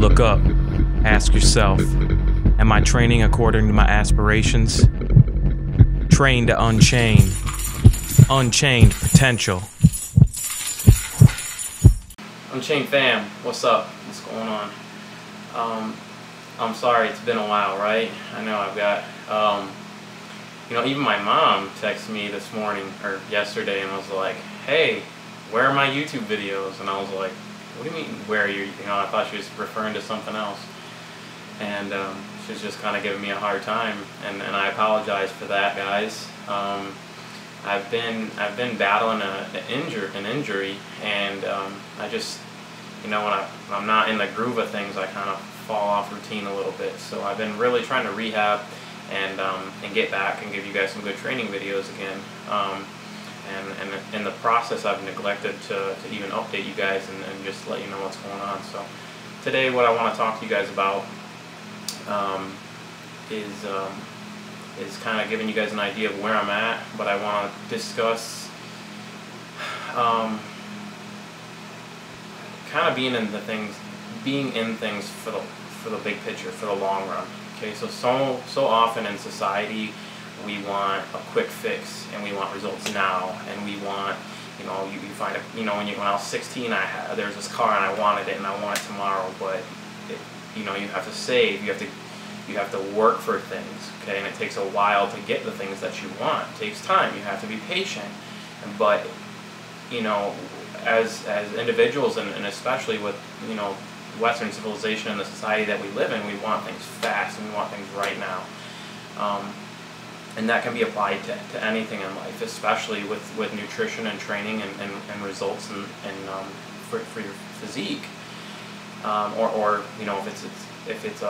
Look up. Ask yourself, am I training according to my aspirations? Train to unchain. Unchained potential. Unchained fam, what's up? What's going on? I'm sorry, it's been a while, right? I know I've got, even my mom texted me this morning, or yesterday, and was like, hey, where are my YouTube videos? And I was like, what do you mean, where are you? I thought she was referring to something else. And she was just kind of giving me a hard time, and I apologize for that, guys. I've been battling an injury, and I just, when I'm not in the groove of things, I kind of fall off routine a little bit. So I've been really trying to rehab and get back and give you guys some good training videos again. And in the process, I've neglected to even update you guys and just let you know what's going on. So today, what I want to talk to you guys about is kind of giving you guys an idea of where I'm at, but I want to discuss kind of being in things for the big picture, for the long run. Okay, so often in society, we want a quick fix and we want results now, and we want, you find it, when I was 16, there was this car and I wanted it and I want it tomorrow, but you have to save, you have to work for things, okay, and it takes a while to get the things that you want. It takes time. You have to be patient. But as individuals, and especially with Western civilization and the society that we live in, we want things fast and we want things right now. And that can be applied to anything in life, especially with nutrition and training and results and for your physique, or if it's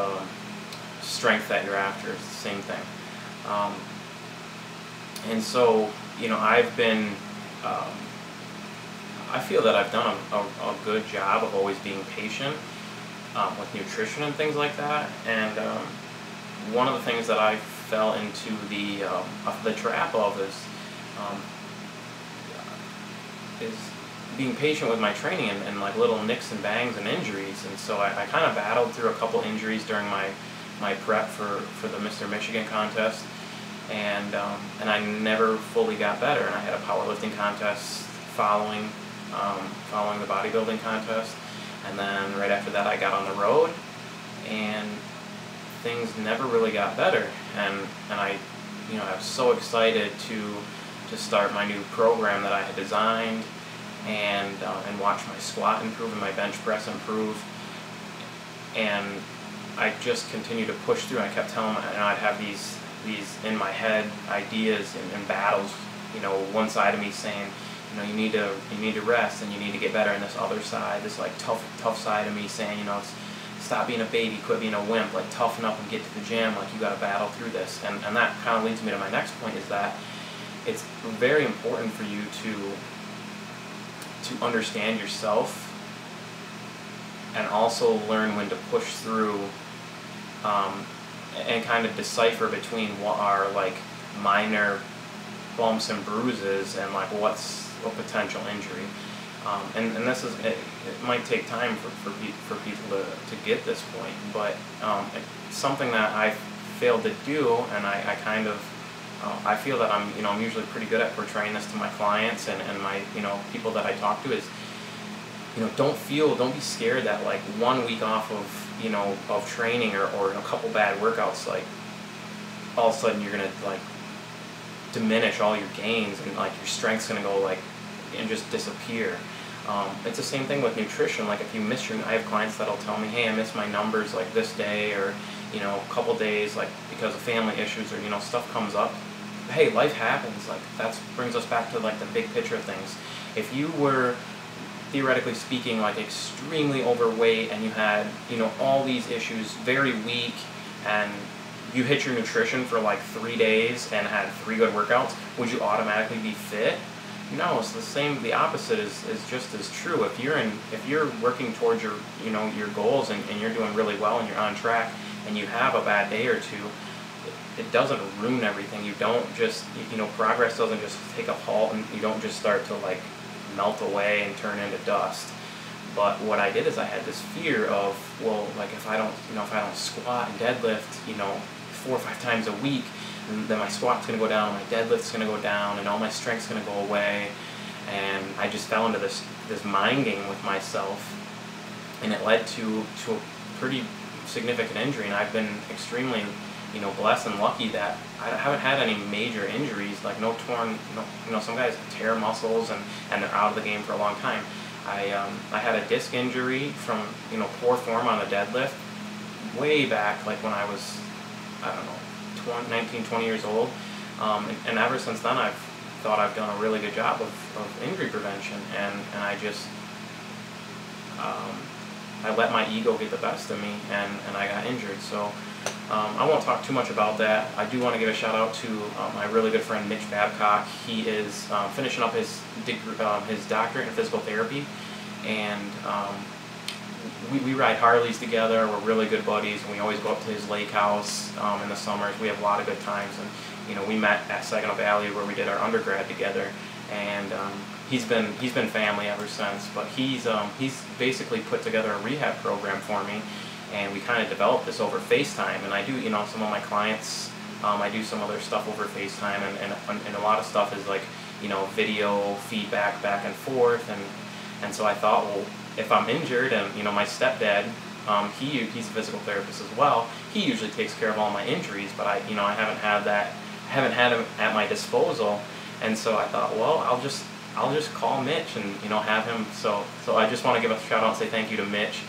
strength that you're after, it's the same thing. And so I've been I feel that I've done a good job of always being patient with nutrition and things like that. And one of the things that I fell into the trap of is being patient with my training and like little nicks and bangs and injuries. And so I kind of battled through a couple injuries during my prep for the Mr. Michigan contest, and I never fully got better. And I had a powerlifting contest following the bodybuilding contest, and then right after that I got on the road, and things never really got better. And I was so excited to start my new program that I had designed, and watch my squat improve and my bench press improve, and I just continued to push through. I kept telling and I'd have these in my head ideas and battles. One side of me saying, you need to rest and you need to get better, and this other side, this like tough side of me saying, stop being a baby, quit being a wimp, like toughen up and get to the gym, like you got to battle through this. And that kind of leads me to my next point, is that it's very important for you to understand yourself and also learn when to push through, and kind of decipher between what are like minor bumps and bruises and like what's a potential injury. And this is, it might take time for people to get this point, but it's something that I failed to do, and I feel that I'm usually pretty good at portraying this to my clients and my people that I talk to, is don't be scared that like 1 week off of of training or a couple bad workouts, like all of a sudden you're gonna like diminish all your gains, and like your strength's gonna go like and just disappear. It's the same thing with nutrition. Like if you miss I have clients that'll tell me, hey, I missed my numbers like this day, or a couple days, like because of family issues, or stuff comes up. Hey, life happens. Like that brings us back to like the big picture of things. If you were, theoretically speaking, like extremely overweight and you had all these issues, very weak, and you hit your nutrition for like 3 days and had 3 good workouts, would you automatically be fit? No, it's the same. The opposite is just as true. If you're working towards your your goals and you're doing really well and you're on track, and you have a bad day or two, it doesn't ruin everything. You don't just progress doesn't just take a halt, and you don't just start to like melt away and turn into dust. But what I did is I had this fear of, well, like if I don't, if I don't squat and deadlift, 4 or 5 times a week, then my squat's going to go down, my deadlift's going to go down, and all my strength's going to go away. And I just fell into this mind game with myself, and it led to a pretty significant injury. And I've been extremely, blessed and lucky that I haven't had any major injuries, like no torn, some guys tear muscles and they're out of the game for a long time. I had a disc injury from, poor form on the deadlift way back, like when I was, I don't know, 19, 20 years old. And ever since then, I've thought I've done a really good job of injury prevention, and I just, I let my ego get the best of me, and I got injured. So I won't talk too much about that. I do want to give a shout out to my really good friend Mitch Babcock. He is finishing up his doctorate in physical therapy, and we ride Harleys together. We're really good buddies, and we always go up to his lake house in the summers. We have a lot of good times, and we met at Saginaw Valley where we did our undergrad together, and he's been family ever since. But he's basically put together a rehab program for me, and we kind of developed this over FaceTime. And I do, some of my clients, I do some other stuff over FaceTime, and a lot of stuff is like, video feedback back and forth, and so I thought, well, if I'm injured, and my stepdad, he's a physical therapist as well. He usually takes care of all my injuries, but I haven't had him at my disposal, and so I thought, well, I'll just call Mitch and have him. So I just want to give a shout out and say thank you to Mitch.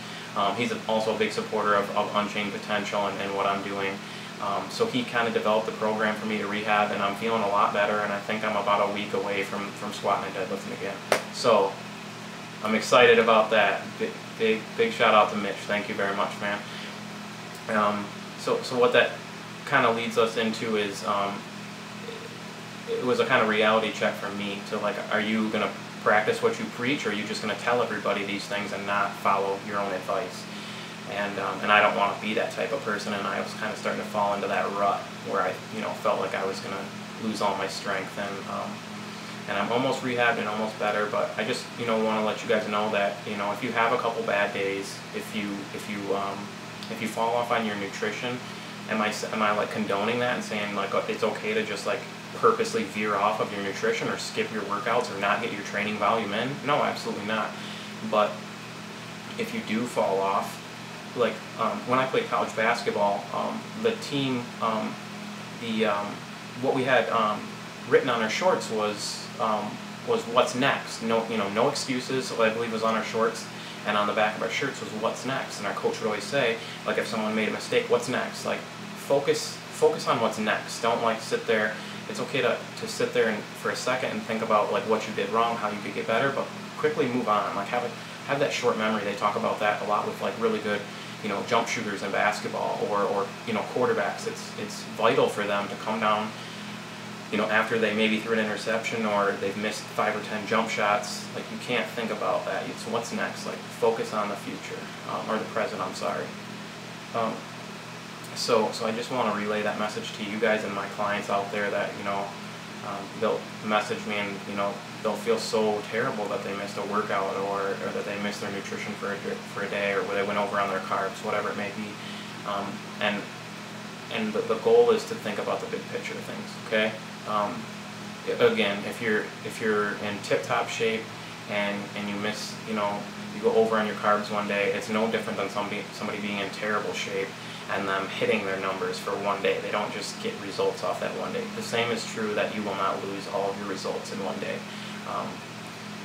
He's also a big supporter of Unchained Potential and what I'm doing. So he kind of developed the program for me to rehab, and I'm feeling a lot better, and I think I'm about a week away from squatting and deadlifting again. So I'm excited about that. Big shout out to Mitch. Thank you very much, man. So what that kind of leads us into is it was a kind of reality check for me to, like, are you going to practice what you preach, or are you just going to tell everybody these things and not follow your own advice? And I don't want to be that type of person, and I was kind of starting to fall into that rut where I felt like I was going to lose all my strength, and I'm almost rehabbed and almost better. But I just want to let you guys know that if you have a couple bad days, if you fall off on your nutrition, am I like condoning that and saying like it's okay to just like purposely veer off of your nutrition or skip your workouts or not get your training volume in? No, absolutely not. But if you do fall off, like when I played college basketball, the team, what we had written on our shorts was what's next. No excuses, I believe, was on our shorts, and on the back of our shirts was what's next. And our coach would always say, like, if someone made a mistake, what's next? Like, focus on what's next. Don't like sit there. It's okay to sit there and for a second and think about like what you did wrong, how you could get better, but quickly move on. Like have that short memory. They talk about that a lot with like really good jump shooters in basketball or quarterbacks. It's vital for them to come down after they maybe threw an interception or they've missed 5 or 10 jump shots. Like, you can't think about that. It's what's next. Like, focus on the future or the present. I'm sorry. So I just want to relay that message to you guys and my clients out there that they'll message me and they'll feel so terrible that they missed a workout or that they missed their nutrition for a day, or where they went over on their carbs, whatever it may be. And the goal is to think about the big picture of things. Okay. Again, if you're in tip-top shape and you miss, you go over on your carbs one day, it's no different than somebody being in terrible shape and them hitting their numbers for one day. They don't just get results off that one day. The same is true that you will not lose all of your results in one day.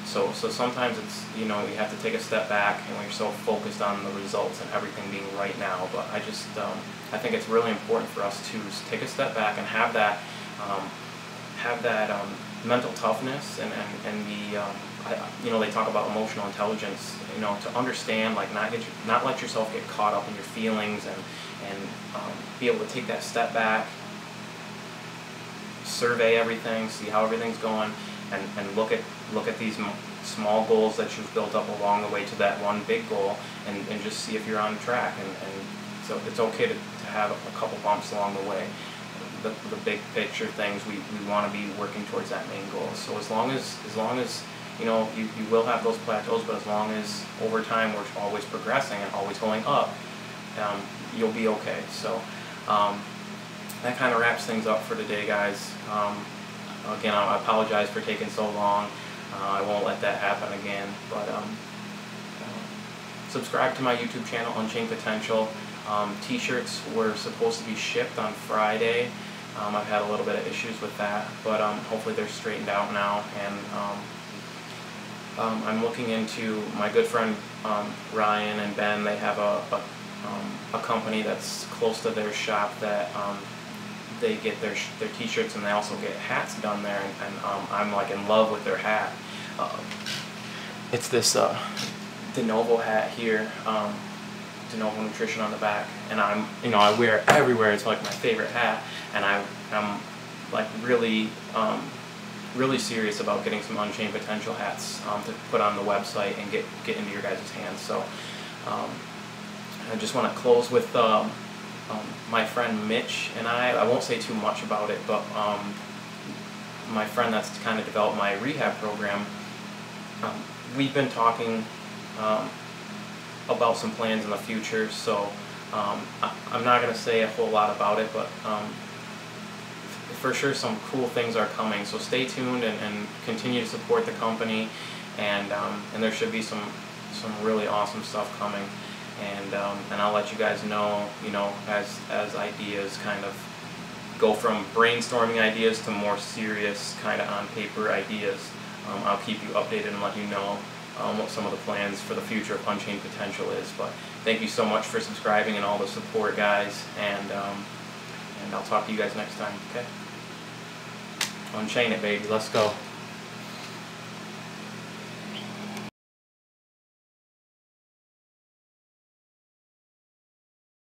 So sometimes it's, you have to take a step back, and when you're so focused on the results and everything being right now. But I think it's really important for us to take a step back and have that mental toughness and they talk about emotional intelligence, to understand, like, not let yourself get caught up in your feelings and be able to take that step back, survey everything, see how everything's going, and look at these small goals that you've built up along the way to that one big goal, and just see if you're on track. And so it's okay to have a couple bumps along the way. The big picture things, we want to be working towards that main goal. So as long as you know, you will have those plateaus, but as long as over time we're always progressing and always going up, you'll be okay. So that kind of wraps things up for today, guys. Again, I apologize for taking so long. I won't let that happen again, but subscribe to my YouTube channel, Unchained Potential. T-shirts were supposed to be shipped on Friday. I've had a little bit of issues with that, but hopefully they're straightened out now. And I'm looking into my good friend Ryan and Ben. They have a company that's close to their shop that they get their T-shirts, and they also get hats done there. And I'm like in love with their hat. It's this De Novo hat here. De Novo Nutrition on the back, and I wear it everywhere. It's like my favorite hat, and I'm like really serious about getting some Unchained Potential hats to put on the website and get into your guys' hands. So I just want to close with my friend Mitch and I won't say too much about it, but my friend that's kind of developed my rehab program, we've been talking about some plans in the future. So I'm not going to say a whole lot about it, but for sure some cool things are coming. So stay tuned and continue to support the company, and there should be some really awesome stuff coming. And I'll let you guys know, as ideas kind of go from brainstorming ideas to more serious kind of on paper ideas. I'll keep you updated and let you know what some of the plans for the future of Unchained Potential is. But thank you so much for subscribing and all the support, guys, and I'll talk to you guys next time. Okay? Unchain it, baby. Let's go.